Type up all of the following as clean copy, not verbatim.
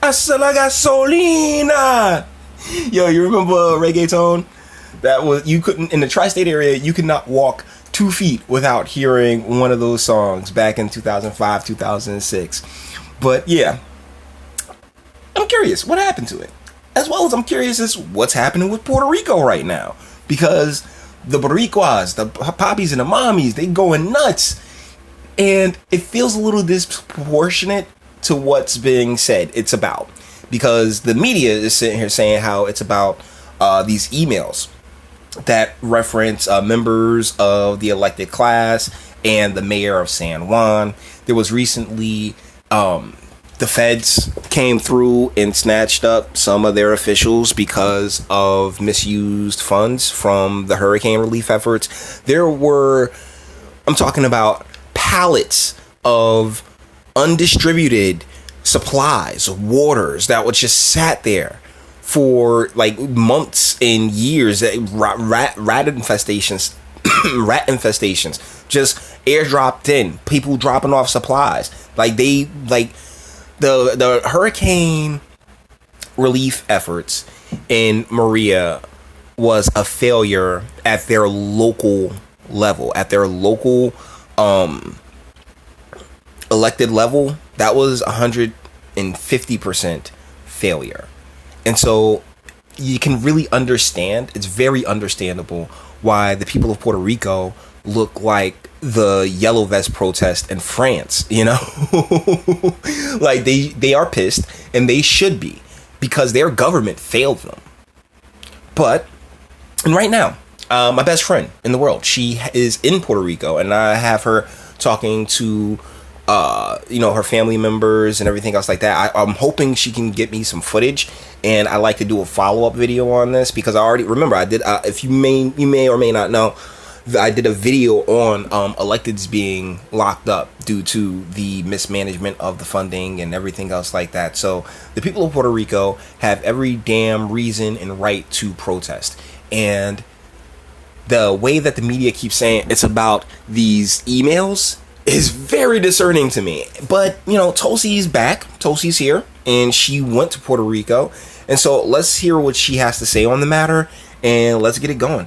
hasta la gasolina. Yo, you remember reggaeton? That was, you couldn't, in the tri-state area, you could not walk 2 feet without hearing one of those songs back in 2005, 2006. But yeah, I'm curious what happened to it, as well as I'm curious as what's happening with Puerto Rico right now, because the Boricuas, the poppies and the mommies, they going nuts, and it feels a little disproportionate to what's being said it's about, because the media is sitting here saying how it's about these emails that reference members of the elected class and the mayor of San Juan. There was recently the feds came through and snatched up some of their officials because of misused funds from the hurricane relief efforts. There were, I'm talking about pallets of undistributed supplies, waters that was just sat there for like months and years. Rat infestations rat infestations just airdropped in, people dropping off supplies. Like they, like the hurricane relief efforts in Maria was a failure at their local level, at their local elected level. That was 150% failure. And so you can really understand, it's very understandable why the people of Puerto Rico look like the yellow vest protest in France, you know? Like they are pissed, and they should be, because their government failed them. But, and right now, my best friend in the world, she is in Puerto Rico, and I have her talking to her family members and everything else like that. I'm hoping she can get me some footage, and I like to do a follow-up video on this, because I already remember I did, if you may or may not know, I did a video on electeds being locked up due to the mismanagement of the funding and everything else like that. So the people of Puerto Rico have every damn reason and right to protest. And the way that the media keeps saying it's about these emails is very discerning to me. But, Tulsi's back. Tulsi's here, and she went to Puerto Rico. And so let's hear what she has to say on the matter, and let's get it going.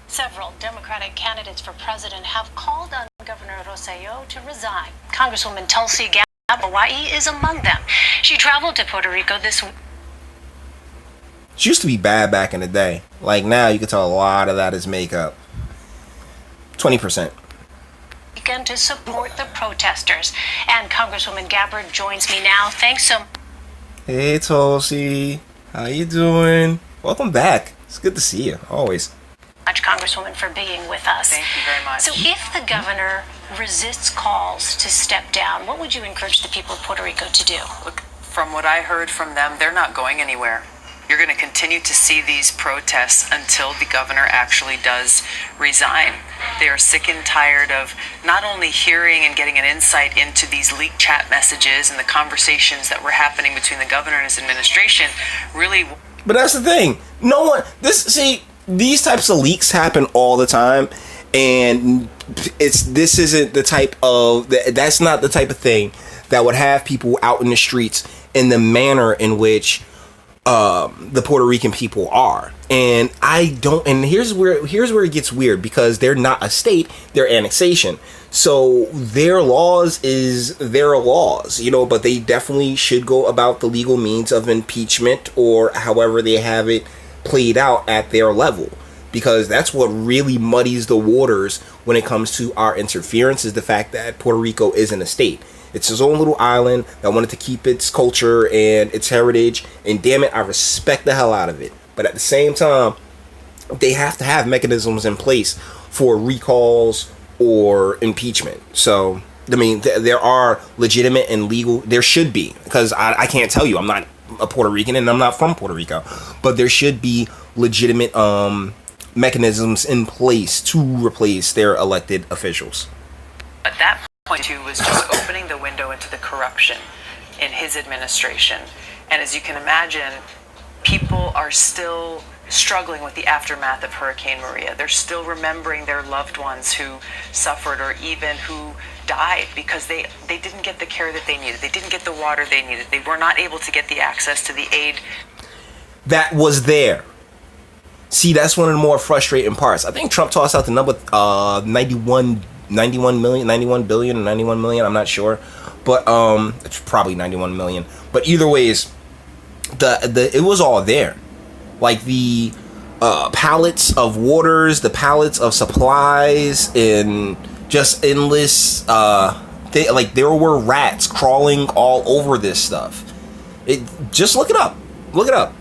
Several Democratic candidates for president have called on Governor Rosselló to resign. Congresswoman Tulsi Hawaii is among them. She traveled to Puerto Rico this week. She used to be bad back in the day. Like now, you can tell a lot of that is makeup. 20%. To support the protesters. And Congresswoman Gabbard joins me now. Thanks so much. Hey Tulsi, how you doing? Welcome back. It's good to see you, always. Congresswoman, for being with us. Thank you very much. So if the governor resists calls to step down, what would you encourage the people of Puerto Rico to do? Look, from what I heard from them, they're not going anywhere. You're going to continue to see these protests until the governor actually does resign. They are sick and tired of not only hearing and getting an insight into these leaked chat messages and the conversations that were happening between the governor and his administration, really. But that's the thing. No one, these types of leaks happen all the time, and this isn't the type of, that's not the type of thing that would have people out in the streets in the manner in which the Puerto Rican people are. And here's where it gets weird, because they're not a state, they're annexation. So their laws is their laws, but they definitely should go about the legal means of impeachment, or however they have it played out at their level, because that's what really muddies the waters when it comes to our interference, is the fact that Puerto Rico isn't a state. It's its own little island that wanted to keep its culture and its heritage, and damn it, I respect the hell out of it. But at the same time, they have to have mechanisms in place for recalls or impeachment. So, I mean, there are legitimate and legal, there should be, because I can't tell you, I'm not a Puerto Rican and I'm not from Puerto Rico, but there should be legitimate mechanisms in place to replace their elected officials. At that point, too, was just opening the window into the corruption in his administration. And as you can imagine, people are still struggling with the aftermath of Hurricane Maria. They're still remembering their loved ones who suffered or even who died because they didn't get the care that they needed. They didn't get the water they needed. They were not able to get the access to the aid that was there. See, that's one of the more frustrating parts. I think Trump tossed out the number 91 billion or 91 million. I'm not sure, but it's probably 91 million. But either ways, it was all there. Like the pallets of waters, the pallets of supplies, and just endless. There were rats crawling all over this stuff. Just look it up. Look it up.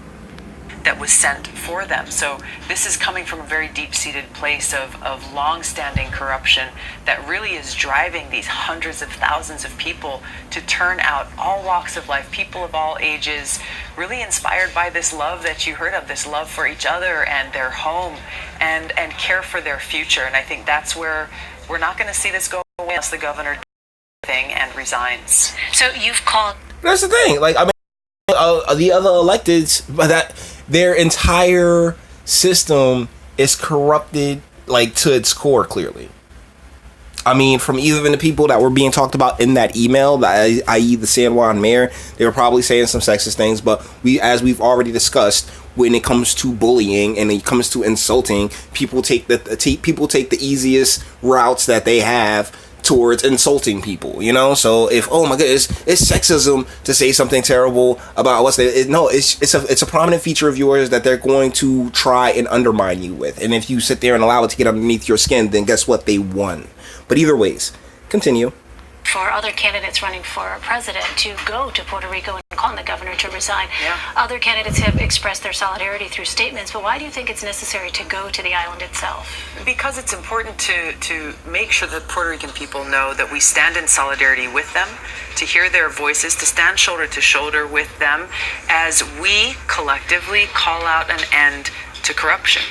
That was sent for them. So this is coming from a very deep-seated place of long-standing corruption that really is driving these hundreds of thousands of people to turn out, all walks of life, people of all ages, really inspired by this love that you heard of, this love for each other and their home and care for their future. And I think that's where we're not going to see this go away unless the governor does thing and resigns. So you've called... That's the thing. Like, I mean, the other electeds, but that their entire system is corrupted, like, to its core, clearly. I mean, from even the people that were being talked about in that email, i.e. the San Juan mayor, they were probably saying some sexist things, but as we've already discussed, when it comes to bullying and it comes to insulting, people take the easiest routes that they have towards insulting people, you know. So if, oh my goodness, it's sexism to say something terrible about what's there, it's a prominent feature of yours that they're going to try and undermine you with. And if you sit there and allow it to get underneath your skin, then guess what? They won. But either ways, continue. For other candidates running for president to go to Puerto Rico and call on the governor to resign. Yeah. Other candidates have expressed their solidarity through statements, but why do you think it's necessary to go to the island itself? Because it's important to make sure that Puerto Rican people know that we stand in solidarity with them, to hear their voices, to stand shoulder to shoulder with them as we collectively call out an end to corruption.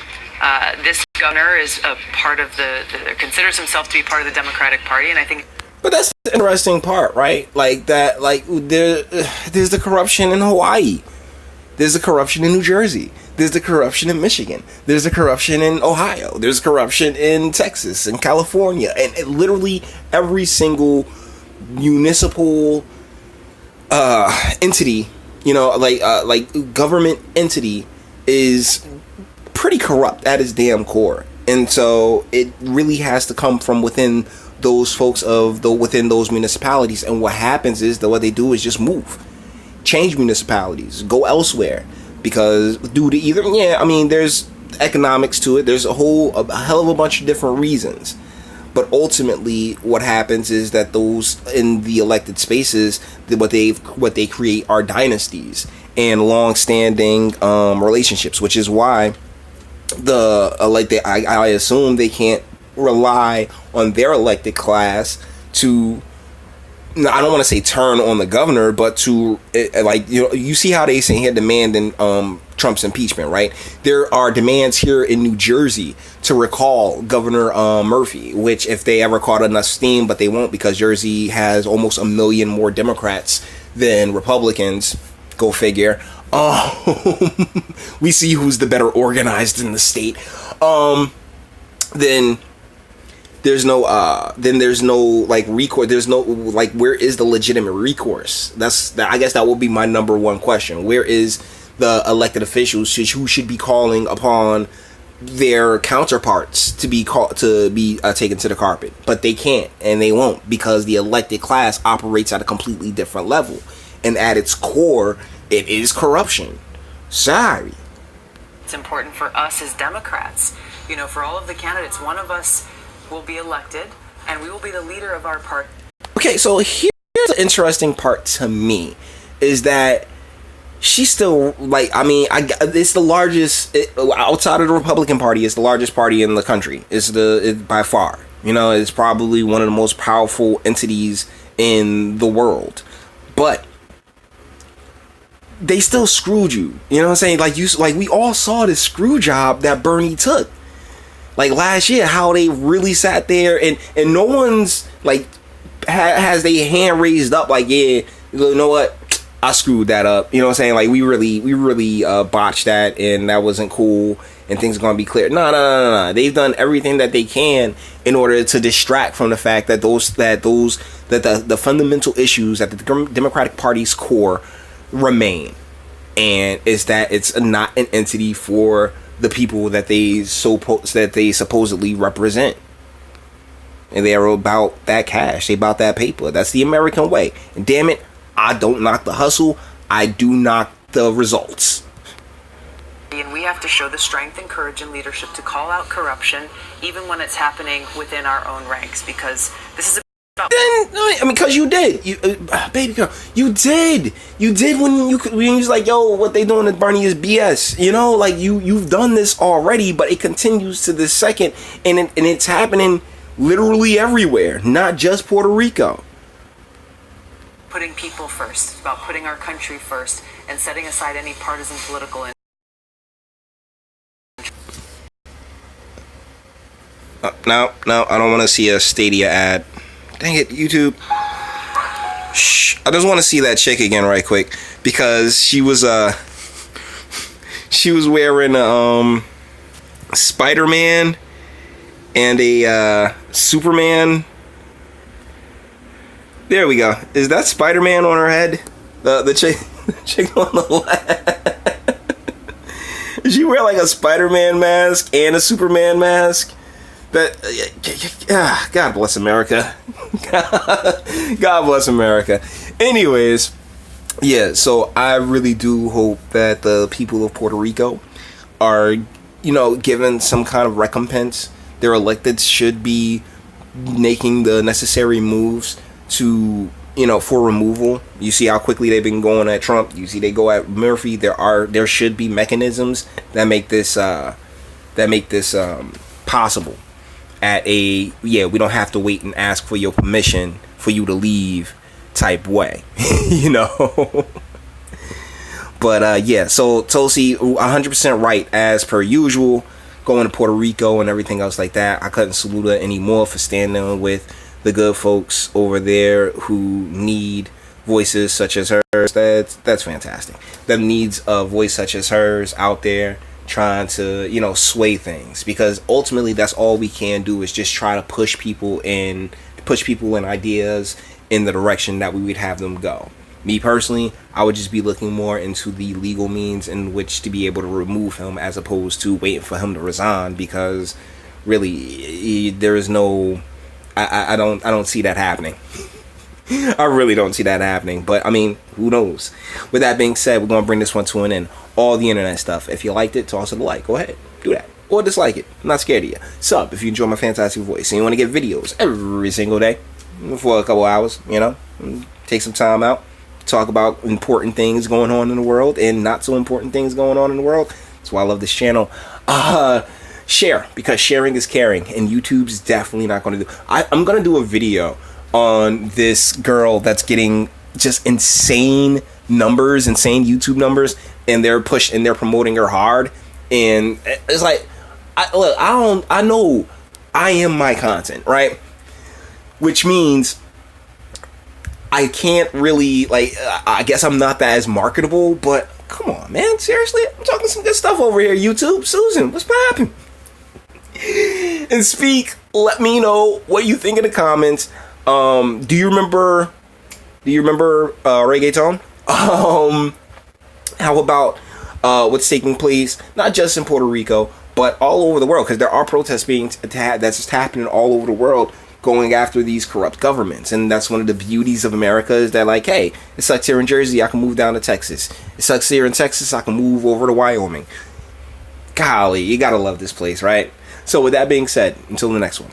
This governor is a part of considers himself to be part of the Democratic Party, and I think. But that's the interesting part, right? Like that, like there's the corruption in Hawaii, there's the corruption in New Jersey, there's the corruption in Michigan, there's the corruption in Ohio, there's corruption in Texas and California, and literally every single municipal entity, you know, like government entity is pretty corrupt at its damn core, and so it really has to come from within those folks within those municipalities. And what happens is that what they do is just move, change municipalities, go elsewhere, because due to either, I mean, there's economics to it, there's a hell of a bunch of different reasons, but ultimately what happens is that those in the elected spaces, what they create are dynasties and long-standing relationships, which is why I assume they can't rely on their elected class to, I don't want to say turn on the governor, but to you see how they say here demanding Trump's impeachment, right? There are demands here in New Jersey to recall Governor Murphy, which if they ever caught enough steam, but they won't, because Jersey has almost 1 million more Democrats than Republicans. Go figure. We see who's the better organized in the state. Then there's no like recourse. There's no, like, where is the legitimate recourse? I guess that will be my number one question. Where is the elected officials who should be calling upon their counterparts to be taken to the carpet? But they can't, and they won't, because the elected class operates at a completely different level, and at its core, it is corruption. Sorry. It's important for us as Democrats, you know, for all of the candidates, one of us will be elected, and we will be the leader of our party. Okay, so here's the interesting part to me, is that she's still, like, I mean, it's the largest, outside of the Republican Party, it's the largest party in the country. It's by far, you know, it's probably one of the most powerful entities in the world. But they still screwed you. You know what I'm saying? Like we all saw this screw job that Bernie took. Like last year, how they really sat there and no one's like has their hand raised up like, yeah, you know what? I screwed that up. You know what I'm saying? Like we really botched that, and that wasn't cool. And things are gonna be clear. No. They've done everything that they can in order to distract from the fact that the fundamental issues at the Democratic Party's core remain, and is that it's not an entity for the people that they supposedly represent. And they are about that cash. They about that paper. That's the American way. And damn it, I don't knock the hustle. I do knock the results. And we have to show the strength and courage and leadership to call out corruption, even when it's happening within our own ranks, because this is about. Because you did, baby girl, you did when you was like, yo, what they doing at Bernie is BS. You know, like you've done this already, but it continues to this second, and it's happening literally everywhere, not just Puerto Rico. Putting people first. It's about putting our country first and setting aside any partisan political. No, I don't want to see a Stadia ad. Dang it, YouTube. Shh, I just want to see that chick again right quick, because she was wearing Spider-Man and a Superman. There we go. Is that Spider-Man on her head? The chick on the left. She wear like a Spider-Man mask and a Superman mask. That God bless America. God bless America. Anyways, yeah, so I really do hope that the people of Puerto Rico are, given some kind of recompense. Their electeds should be making the necessary moves to, for removal. You see how quickly they've been going at Trump. You see they go at Murphy. There should be mechanisms that make this possible. We don't have to wait and ask for your permission for you to leave type way. But so Tulsi 100% right as per usual, going to Puerto Rico and everything else like that. I couldn't salute her anymore for standing with the good folks over there who need voices such as hers. That's fantastic. That needs a voice such as hers out there trying to sway things, because ultimately that's all we can do is just try to push people and ideas in the direction that we would have them go. Me personally, I would just be looking more into the legal means in which to be able to remove him, as opposed to waiting for him to resign, because really there is no I don't see that happening. I really don't see that happening, but I mean, who knows? With that being said, we're going to bring this one to an end. All the internet stuff. If you liked it, toss it a like. Go ahead, do that. Or dislike it. I'm not scared of you. Sub if you enjoy my fantastic voice and you want to get videos every single day for a couple hours, take some time out, talk about important things going on in the world and not so important things going on in the world. That's why I love this channel. Share, because sharing is caring, and YouTube's definitely not going to do. I'm going to do a video on this girl that's getting just insane YouTube numbers, and they're promoting her hard, and it's like, I know I am my content, right? Which means I can't really, I guess I'm not that as marketable, but come on, man, seriously, I'm talking some good stuff over here, YouTube. Susan, what's poppin'? And speak, let me know what you think in the comments. Do you remember reggaeton? How about what's taking place not just in Puerto Rico but all over the world, because there are protests that's just happening all over the world going after these corrupt governments. And that's one of the beauties of America, is that, like, hey, it sucks here in Jersey, I can move down to Texas. It sucks here in Texas, I can move over to Wyoming. Golly, you gotta love this place, right? So with that being said, until the next one.